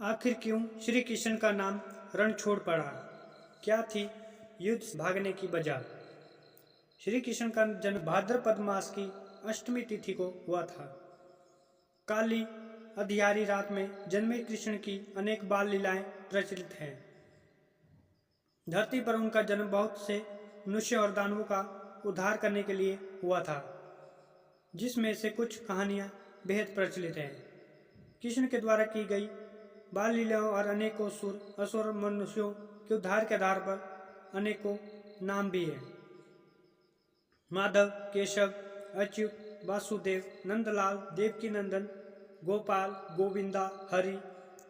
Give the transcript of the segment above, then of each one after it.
आखिर क्यों श्री कृष्ण का नाम रण छोड़ पड़ा? क्या थी युद्ध भागने की वजह? श्री कृष्ण का जन्म भाद्रपद मास की अष्टमी तिथि को हुआ था। काली अंधियारी रात में जन्मे कृष्ण की अनेक बाल लीलाएं प्रचलित हैं। धरती पर उनका जन्म बहुत से मनुष्य और दानवों का उद्धार करने के लिए हुआ था, जिसमें से कुछ कहानियां बेहद प्रचलित हैं। कृष्ण के द्वारा की गई बाल लीलाओं और अनेकों असुर मनुष्यों के उद्धार के आधार पर अनेकों नाम भी हैं। माधव, केशव, अच्युत, वासुदेव, नंदलाल, देवकी नंदन, गोपाल, गोविंदा, हरि,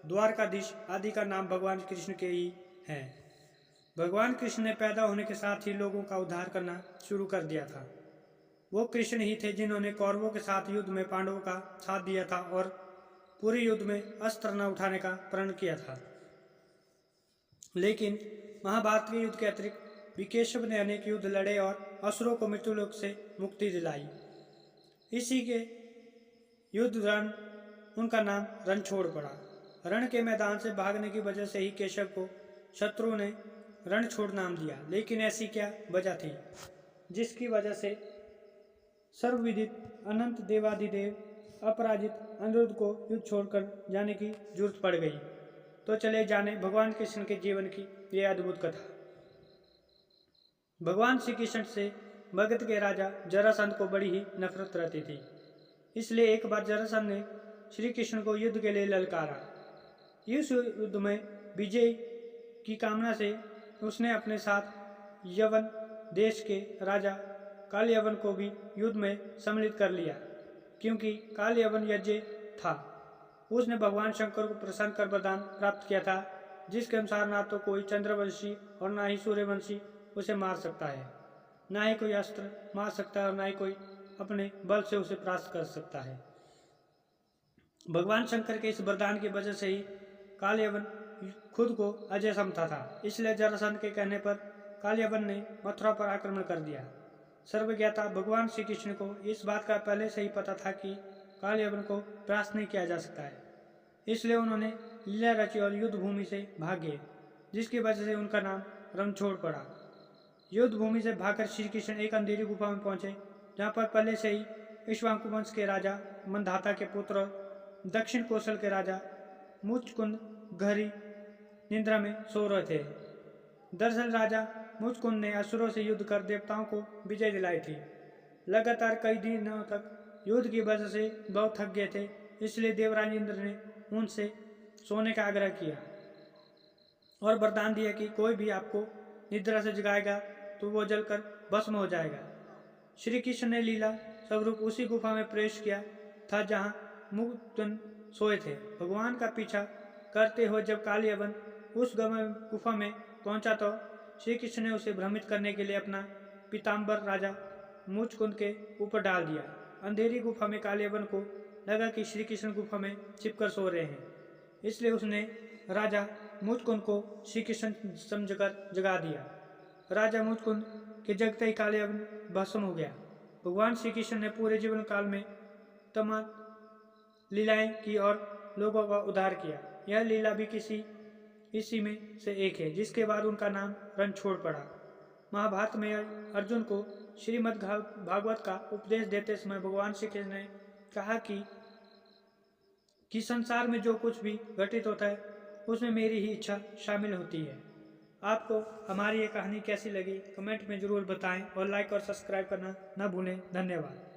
द्वारकाधीश आदि का नाम भगवान कृष्ण के ही हैं। भगवान कृष्ण ने पैदा होने के साथ ही लोगों का उद्धार करना शुरू कर दिया था। वो कृष्ण ही थे जिन्होंने कौरवों के साथ युद्ध में पांडवों का साथ दिया था और पूरे युद्ध में अस्त्र न उठाने का प्रण किया था। लेकिन महाभारत के युद्ध के अतिरिक्त भी केशव ने अनेक युद्ध लड़े और असुरों को मृत्युलोक से मुक्ति दिलाई। इसी के युद्ध दौरान उनका नाम रणछोड़ पड़ा। रण के मैदान से भागने की वजह से ही केशव को शत्रुओं ने रणछोड़ नाम दिया। लेकिन ऐसी क्या वजह थी जिसकी वजह से सर्वविदित अनंत देवादिदेव अपराजित अनिरुद्ध को युद्ध छोड़कर जाने की जरूरत पड़ गई? तो चले जाने भगवान कृष्ण के जीवन की यह अद्भुत कथा। भगवान श्री कृष्ण से मगध के राजा जरासंध को बड़ी ही नफरत रहती थी। इसलिए एक बार जरासंध ने श्री कृष्ण को युद्ध के लिए ललकारा। इस युद्ध में विजय की कामना से उसने अपने साथ यवन देश के राजा कालयवन को भी युद्ध में सम्मिलित कर लिया, क्योंकि कालयवन यज्ञ था। उसने भगवान शंकर को प्रसन्न कर वरदान प्राप्त किया था, जिसके अनुसार ना तो कोई चंद्रवंशी और ना ही सूर्यवंशी उसे मार सकता है, ना ही कोई अस्त्र मार सकता है और ना ही कोई अपने बल से उसे परास्त कर सकता है। भगवान शंकर के इस वरदान की वजह से ही कालयवन खुद को अजय समझता था। इसलिए जरासंध के कहने पर कालयवन ने मथुरा पर आक्रमण कर दिया। सर्वज्ञाता भगवान श्री कृष्ण को इस बात का पहले से ही पता था कि कालयवन को परास्त नहीं किया जा सकता है। इसलिए उन्होंने लीला रची और युद्ध भूमि से भागे, जिसकी वजह से उनका नाम रणछोड़ पड़ा। युद्ध भूमि से भागकर श्री कृष्ण एक अंधेरी गुफा में पहुंचे, जहाँ पर पहले से ही इक्ष्वाकु वंश के राजा मंधाता के पुत्र और दक्षिण कौशल के राजा मुचकुंद गहरी निद्रा में सो रहे थे। दरअसल राजा मुचकुंद ने असुरों से युद्ध कर देवताओं को विजय दिलाई थी। लगातार कई दिनों तक युद्ध की वजह से बहुत थक गए थे, इसलिए देवराज इंद्र ने उनसे सोने का आग्रह किया और वरदान दिया कि कोई भी आपको निद्रा से जगाएगा तो वो जलकर भस्म हो जाएगा। श्री कृष्ण ने लीला स्वरूप उसी गुफा में प्रवेश किया था जहाँ मुकुंद सोए थे। भगवान का पीछा करते हुए जब कालयवन उस गुफा में पहुंचा तो श्री कृष्ण ने उसे भ्रमित करने के लिए अपना पीताम्बर राजा मुचकुंद के ऊपर डाल दिया। अंधेरी गुफा में कालयवन को लगा कि श्री कृष्ण गुफा में छिपकर सो रहे हैं, इसलिए उसने राजा मुचकुंद को श्री कृष्ण समझकर जगा दिया। राजा मुचकुंद के जगते ही कालयवन भस्म हो गया। भगवान श्री कृष्ण ने पूरे जीवन काल में तमाम लीलाएं की और लोगों का उद्धार किया। यह लीला भी इसी में से एक है, जिसके बाद उनका नाम रणछोड़ पड़ा। महाभारत में अर्जुन को श्रीमद् भागवत का उपदेश देते समय भगवान श्री कृष्ण ने कहा कि संसार में जो कुछ भी घटित होता है उसमें मेरी ही इच्छा शामिल होती है। आपको हमारी ये कहानी कैसी लगी कमेंट में ज़रूर बताएं और लाइक और सब्सक्राइब करना न भूलें। धन्यवाद।